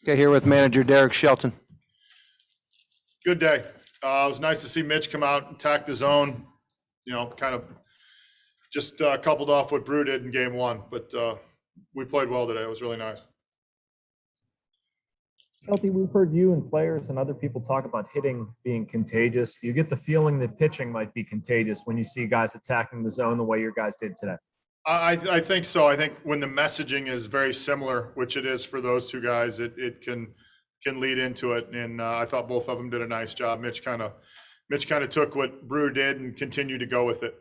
Okay, here with manager Derek Shelton. Good day. It was nice to see Mitch come out and attack the zone, kind of just coupled off what Brew did in game one. But we played well today. It was really nice. Shelty, we've heard you and players and other people talk about hitting being contagious. Do you get the feeling that pitching might be contagious when you see guys attacking the zone the way your guys did today? I think so. I think when the messaging is very similar, which it is for those two guys, it can lead into it. And I thought both of them did a nice job. Mitch kind of took what Brew did and continued to go with it.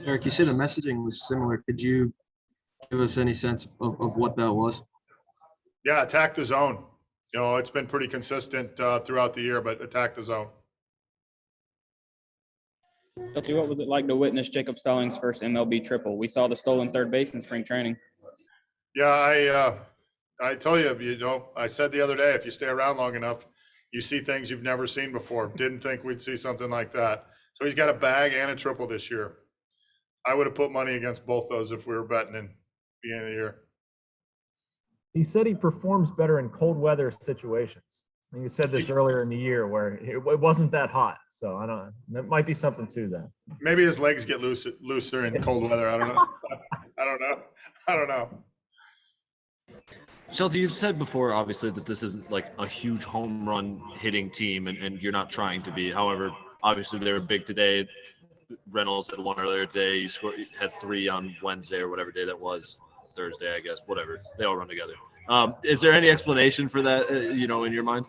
Eric, you said the messaging was similar. Could you give us any sense of what that was? Yeah, attack the zone. It's been pretty consistent throughout the year, but attack the zone. Shelty, what was it like to witness Jacob Stallings' first MLB triple? We saw the stolen third base in spring training. Yeah, I tell you, I said the other day, if you stay around long enough, you see things you've never seen before. Didn't think we'd see something like that. So he's got a bag and a triple this year. I would have put money against both those if we were betting in the beginning of the year. He said he performs better in cold weather situations. And you said this earlier in the year where it wasn't that hot. So I don't know. There might be something to that. Maybe his legs get looser in cold weather. I don't know. I don't know. Shelty, you've said before, obviously, that this isn't like a huge home run hitting team, and you're not trying to be. However, obviously, they were big today. Reynolds had one earlier today. You had three on Wednesday or whatever day that was. Thursday, I guess, whatever. They all run together. Is there any explanation for that, in your mind?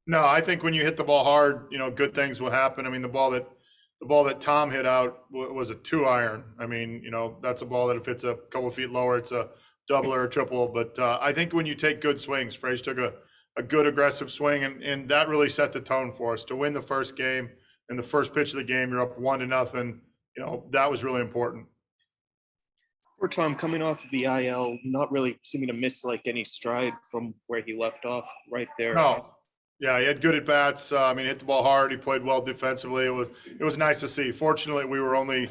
No, I think when you hit the ball hard, good things will happen. I mean, the ball that Tom hit out was a 2-iron. I mean, that's a ball that if it's a couple of feet lower, it's a double or a triple. But I think when you take good swings, Frage took a good aggressive swing, and that really set the tone for us to win the first game. In the first pitch of the game, you're up 1-0. That was really important. For Tom, coming off of the IL, not really seeming to miss like any stride from where he left off right there. No. Yeah, he had good at bats. Hit the ball hard. He played well defensively. It was nice to see. Fortunately, we were only,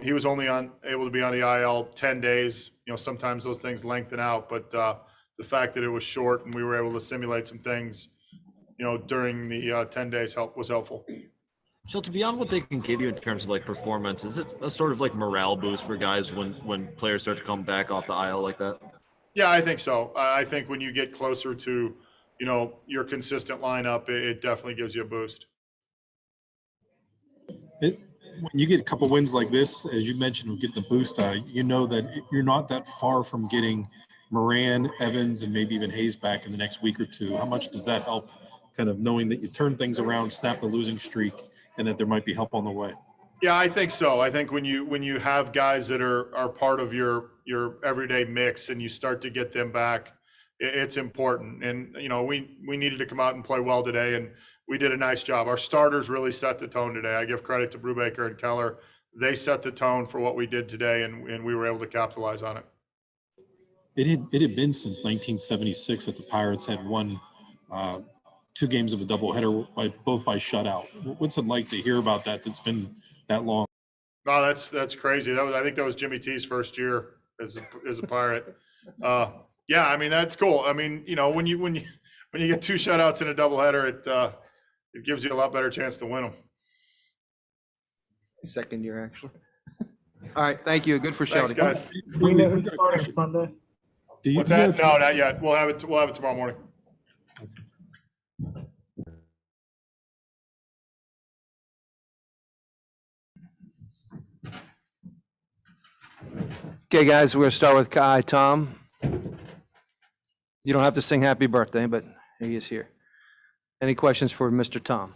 he was only able to be on the IL 10 days. Sometimes those things lengthen out, but the fact that it was short and we were able to simulate some things, during the 10 days was helpful. Shelty, beyond what they can give you in terms of like performance, is it a sort of like morale boost for guys when players start to come back off the aisle like that? Yeah, I think so. I think when you get closer to, your consistent lineup, it definitely gives you a boost. When you get a couple wins like this, as you mentioned, with getting the boost, that you're not that far from getting Moran, Evans, and maybe even Hayes back in the next week or two. How much does that help, kind of knowing that you turn things around, snap the losing streak, and that there might be help on the way? Yeah, I think so. I think when you have guys that are part of your everyday mix and you start to get them back, it's important. And we needed to come out and play well today, and we did a nice job. Our starters really set the tone today. I give credit to Brubaker and Keller. They set the tone for what we did today, and we were able to capitalize on it. It had been since 1976 that the Pirates had won 2 games of a doubleheader both by shutout. What's it like to hear about that? That's been that long. No, that's crazy. I think that was Jimmy T's first year as a Pirate. Yeah, that's cool. When you get 2 shutouts in a doubleheader, it gives you a lot better chance to win them. Second year, actually. All right, thank you. Good for Thanks, Shelty. guys. We know who's starting Sunday. What's that? No, not yet. We'll have it tomorrow morning. Okay, guys, we're going to start with Kai Tom. You don't have to sing happy birthday, but he is here. Any questions for Mr. Tom?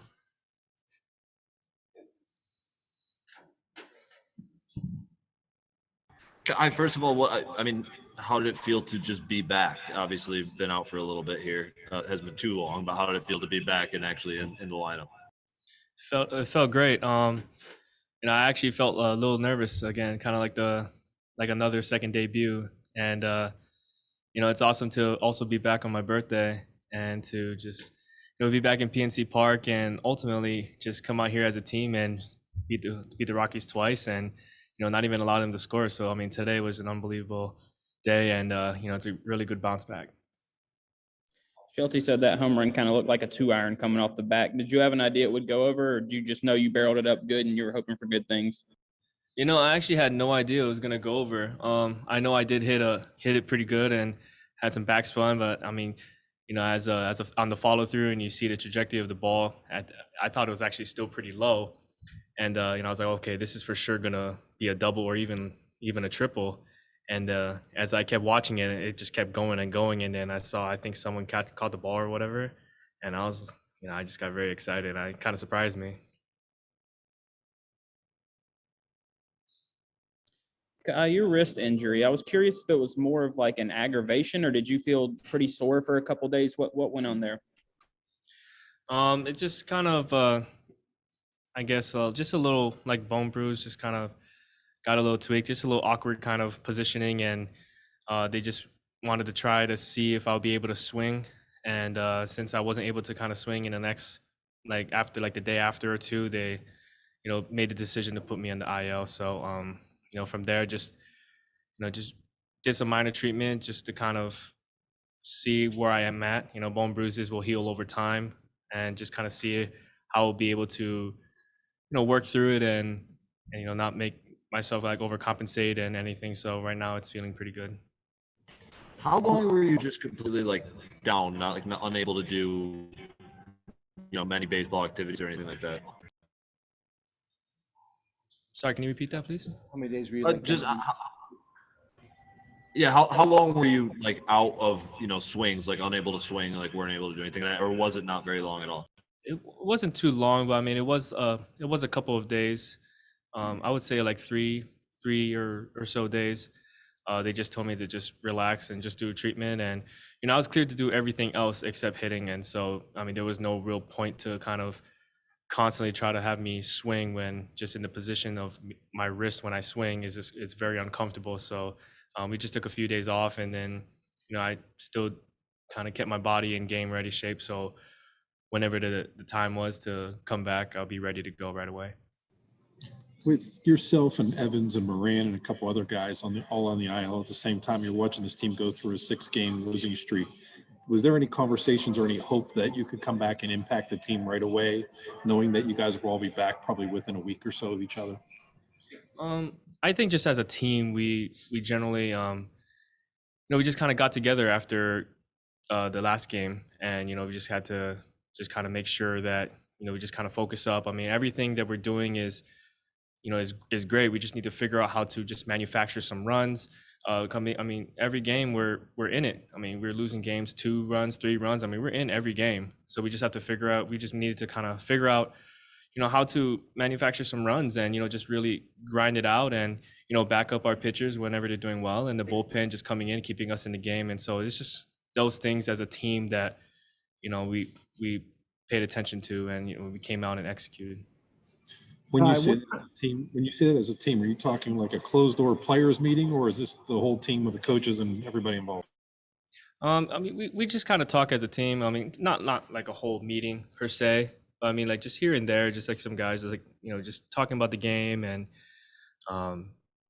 First of all, how did it feel to just be back? Obviously, been out for a little bit here. It hasn't been too long, but how did it feel to be back and actually in the lineup? It felt great. I actually felt a little nervous again, kind of like another second debut. And it's awesome to also be back on my birthday and to just be back in PNC Park and ultimately just come out here as a team and beat the Rockies twice and not even allow them to score. So today was an unbelievable day, and it's a really good bounce back. Shelty said that home run kind of looked like a 2-iron coming off the back. Did you have an idea it would go over, or did you just know you barreled it up good and you were hoping for good things? I actually had no idea it was gonna go over. I know I did hit it pretty good and had some backspin, but I mean, on the follow through and you see the trajectory of the ball, I thought it was actually still pretty low, and I was like, okay, this is for sure gonna be a double or even a triple. And as I kept watching it, it just kept going and going, and then I think someone caught the ball or whatever, and I just got very excited. It kind of surprised me. Your wrist injury, I was curious if it was more of like an aggravation, or did you feel pretty sore for a couple days? What went on there? It just kind of, I guess, just a little like bone bruise, just kind of got a little tweaked, just a little awkward kind of positioning, and they just wanted to try to see if I'll be able to swing. And since I wasn't able to kind of swing in the next, like after like the day after or two, they, made the decision to put me in the IL. So, from there, just did some minor treatment just to kind of see where I am at. Bone bruises will heal over time, and just kind of see how I'll be able to, work through it and not make myself like overcompensate and anything. So right now it's feeling pretty good. How long were you just completely like down, not unable to do, many baseball activities or anything like that? Sorry, can you repeat that, please? How many days were you Yeah, how long were you like out of, swings, like unable to swing, like weren't able to do anything like that, or was it not very long at all? It wasn't too long, but I mean, it was a couple of days. I would say like three or so days. They just told me to just relax and just do a treatment, and I was cleared to do everything else except hitting. And so, I mean, there was no real point to kind of constantly try to have me swing when just in the position of my wrist when I swing is just, it's very uncomfortable. So we just took a few days off, and then I still kind of kept my body in game ready shape. So whenever the time was to come back, I'll be ready to go right away. With yourself and Evans and Moran and a couple other guys all on the IL at the same time, you're watching this team go through a 6-game losing streak. Was there any conversations or any hope that you could come back and impact the team right away, knowing that you guys will all be back probably within a week or so of each other? I think just as a team, we generally, we just kind of got together after the last game, and we just had to just kind of make sure that we just kind of focus up. I mean, everything that we're doing is is great. We just need to figure out how to just manufacture some runs. I mean, every game we're in it. I mean, we're losing games 2 runs, 3 runs. I mean, we're in every game. So we just have to figure out. We just needed to kind of figure out, how to manufacture some runs and just really grind it out and back up our pitchers whenever they're doing well, and the bullpen just coming in, keeping us in the game. And so it's just those things as a team that we paid attention to, and we came out and executed. When you say that as a team, are you talking like a closed door players meeting, or is this the whole team with the coaches and everybody involved? I mean, we just kind of talk as a team. I mean, not like a whole meeting per se, but I mean, like just here and there, just like some guys, just like just talking about the game and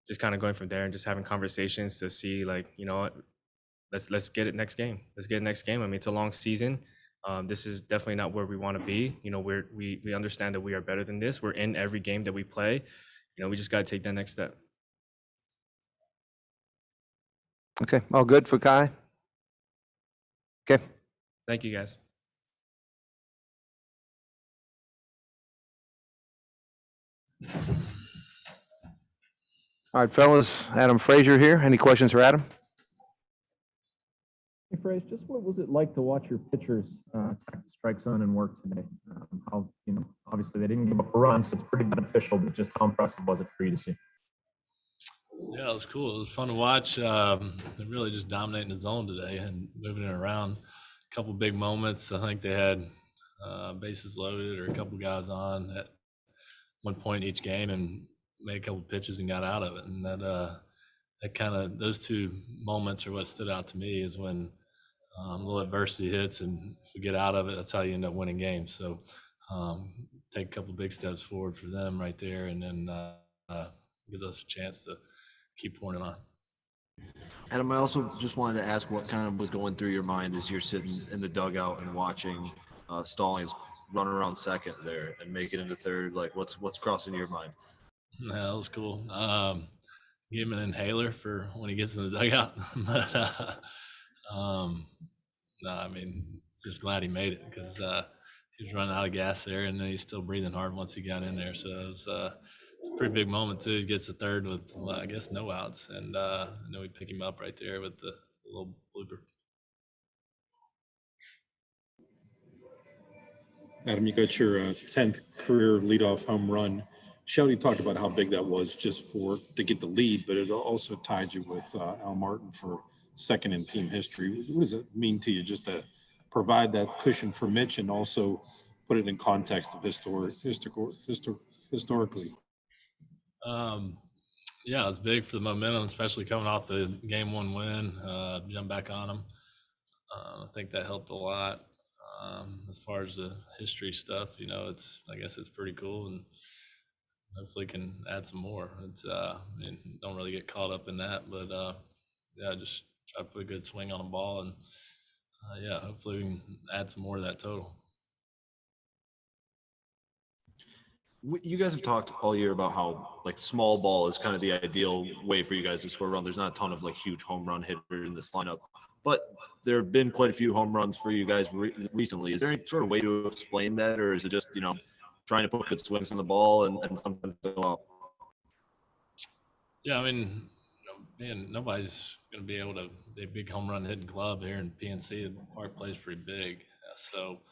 just kind of going from there and just having conversations to see like let's get it next game. Let's get it next game. I mean, it's a long season. This is definitely not where we want to be. We understand that we are better than this. We're in every game that we play. We just got to take that next step. Okay, all good for Kai? Okay. Thank you, guys. All right, fellas, Adam Frazier here. Any questions for Adam? Hey, Fraze, just what was it like to watch your pitchers attack the strike zone and work today? How, obviously they didn't give up a run, so it's pretty beneficial, but just how impressive was it for you to see? Yeah, it was cool. It was fun to watch. They're really just dominating the zone today and moving it around. A couple big moments. I think they had bases loaded or a couple guys on at one point each game and made a couple pitches and got out of it. And that kind of, those 2 moments are what stood out to me, is when a little adversity hits, and if you get out of it, that's how you end up winning games. So take a couple big steps forward for them right there, and then gives us a chance to keep pouring it on. Adam, I also just wanted to ask what kind of was going through your mind as you're sitting in the dugout and watching Stallings run around second there and make it into third. Like, what's crossing your mind? Yeah, that was cool. Give him an inhaler for when he gets in the dugout. But no, I mean, just glad he made it because he was running out of gas there, and then he's still breathing hard once he got in there. So it's a pretty big moment too. He gets the third with, well, I guess, no outs, and then we pick him up right there with the little blooper. Adam, you got your 10th career leadoff home run. Shelby talked about how big that was just to get the lead, but it also tied you with Al Martin for second in team history. What does it mean to you just to provide that cushion for Mitch and also put it in context of historically? Yeah, it's big for the momentum, especially coming off the game one win, jump back on them. I think that helped a lot. As far as the history stuff, I guess it's pretty cool, and hopefully can add some more. I mean, don't really get caught up in that, but yeah, just try to put a good swing on the ball, and yeah, hopefully we can add some more to that total. You guys have talked all year about how like small ball is kind of the ideal way for you guys to score a run. There's not a ton of like huge home run hitters in this lineup, but there have been quite a few home runs for you guys recently. Is there any sort of way to explain that, or is it just trying to put good swings on the ball and sometimes go up? Yeah, I mean, man, nobody's going to be able to be a big home run hitting club here in PNC. The park plays pretty big, so.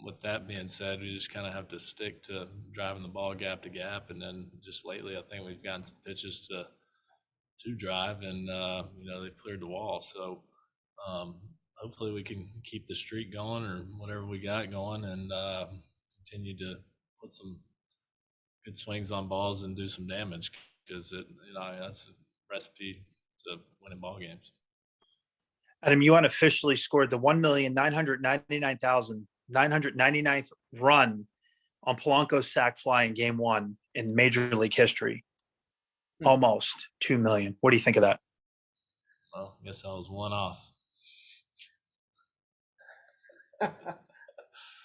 With that being said, we just kind of have to stick to driving the ball gap to gap, and then just lately, I think we've gotten some pitches to drive, and they've cleared the wall. So hopefully, we can keep the streak going, or whatever we got going, and continue to put some good swings on balls and do some damage because that's a recipe to winning ball games. Adam, you unofficially scored the 1,999,999th run on Polanco's sac fly in game one in Major League history. Almost 2 million. What do you think of that? Well, I guess I was one off.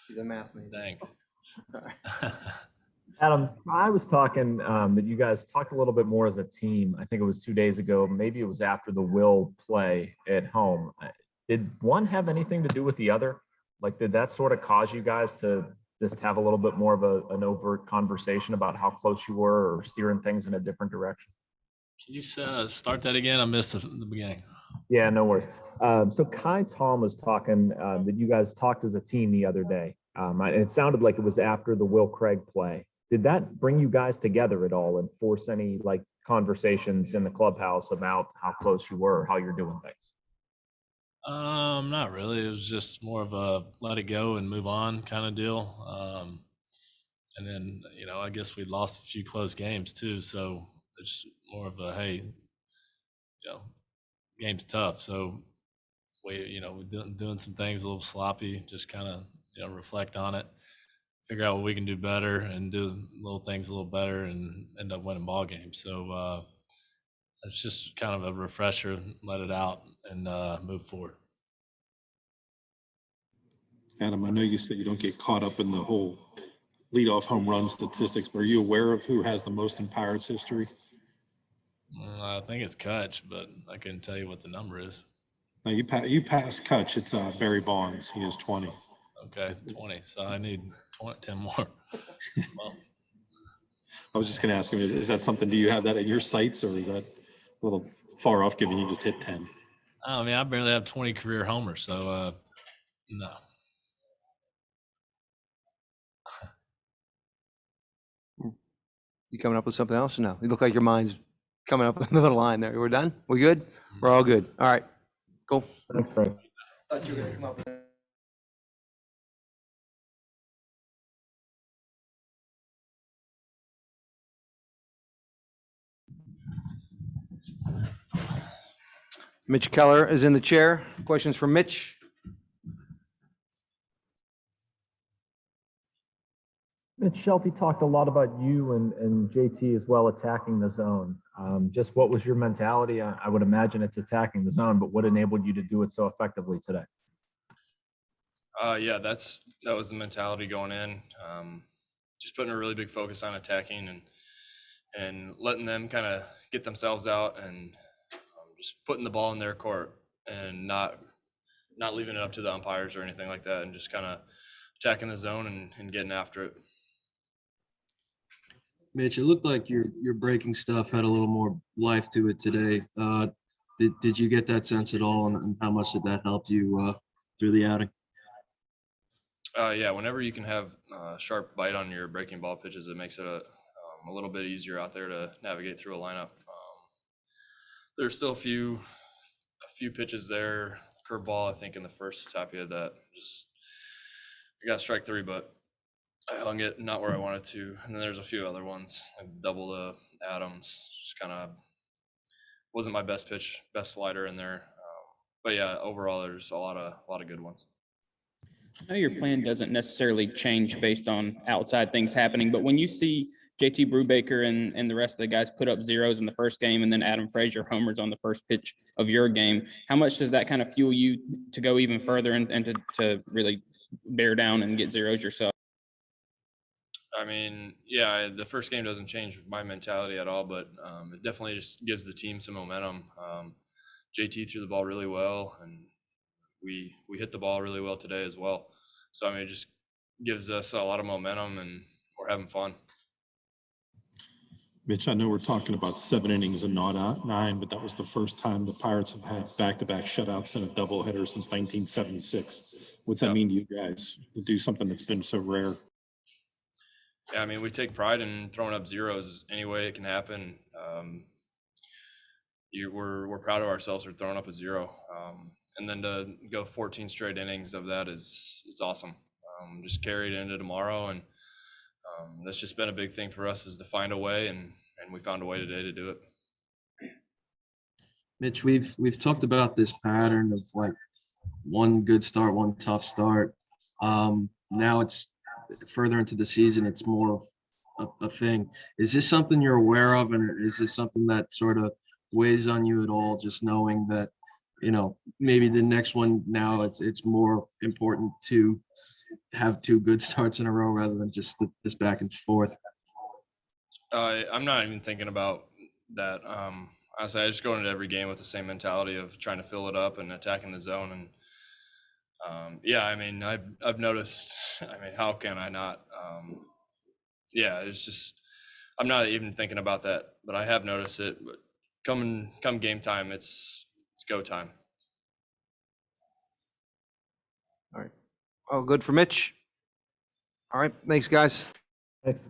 He's a math man. Dang. Adam, I was talking that you guys talked a little bit more as a team. I think it was 2 days ago. Maybe it was after the Will play at home. Did one have anything to do with the other? Like, did that sort of cause you guys to just have a little bit more of an overt conversation about how close you were or steering things in a different direction? Can you start that again? I missed the beginning. Yeah, no worries. So Kai Tom was talking that you guys talked as a team the other day. It sounded like it was after the Will Craig play. Did that bring you guys together at all and force any like conversations in the clubhouse about how close you were or how you're doing things? Not really. It was just more of a let it go and move on kind of deal. And then, I guess we lost a few close games too. So it's more of a, hey, game's tough. So we're doing some things a little sloppy, just kind of, reflect on it, figure out what we can do better and do little things a little better and end up winning ball games. So it's just kind of a refresher, let it out and move forward. Adam, I know you said you don't get caught up in the whole leadoff home run statistics, but are you aware of who has the most in Pirates history? I think it's Kutch, but I couldn't tell you what the number is. No, you passed Kutch. It's Barry Bonds. He has 20. Okay, 20. So I need 10 more. Well, I was just going to ask him, is that something, do you have that at your sights, or is that a little far off given you just hit 10? I mean, I barely have 20 career homers, so no. You coming up with something else or no? You look like your mind's coming up with another line there. We're done? We good? We're all good. All right. Cool. Thanks, Frank. Mitch Keller is in the chair. Questions for Mitch? Mitch Shelty talked a lot about you and JT as well attacking the zone. Just what was your mentality? I would imagine it's attacking the zone, but what enabled you to do it so effectively today? Yeah, that was the mentality going in. Just putting a really big focus on attacking and letting them kind of get themselves out and just putting the ball in their court and not leaving it up to the umpires or anything like that, and just kind of attacking the zone and getting after it. Mitch, it looked like your breaking stuff had a little more life to it today. Did you get that sense at all, and how much did that help you through the outing? Yeah, whenever you can have a sharp bite on your breaking ball pitches, it makes it a little bit easier out there to navigate through a lineup. There's still a few pitches there. Curveball, I think, in the first Tapia that just I got strike 3, but I hung it not where I wanted to. And then there's a few other ones, like double the Adams, just kind of wasn't my best pitch, best slider in there. But yeah, overall, there's a lot of good ones. I know your plan doesn't necessarily change based on outside things happening, but when you see JT Brubaker and the rest of the guys put up zeros in the first game, and then Adam Frazier homers on the first pitch of your game, how much does that kind of fuel you to go even further and to really bear down and get zeros yourself? I mean, yeah, the first game doesn't change my mentality at all, but it definitely just gives the team some momentum. JT threw the ball really well, and we hit the ball really well today as well. So, I mean, it just gives us a lot of momentum, and we're having fun. Mitch, I know we're talking about 7 innings and not 9, but that was the first time the Pirates have had back-to-back shutouts and a doubleheader since 1976. What's that mean to you guys to do something that's been so rare? Yeah, I mean, we take pride in throwing up zeros any way it can happen. We're proud of ourselves for throwing up a zero, and then to go 14 straight innings of that it's awesome. Just carry it into tomorrow, and that's just been a big thing for us, is to find a way, and we found a way today to do it. Mitch, we've talked about this pattern of like one good start, one tough start. Now it's further into the season, it's more of a thing. Is this something you're aware of, and is this something that sort of weighs on you at all, just knowing that, you know, maybe the next one now it's more important to have 2 good starts in a row rather than just this back and forth? I'm not even thinking about that. Honestly, I just go into every game with the same mentality of trying to fill it up and attacking the zone. And yeah, I mean, I've noticed. I mean, how can I not? Yeah, it's just I'm not even thinking about that, but I have noticed it. But come game time, it's go time. All right. Oh, good for Mitch. All right. Thanks, guys. Thanks.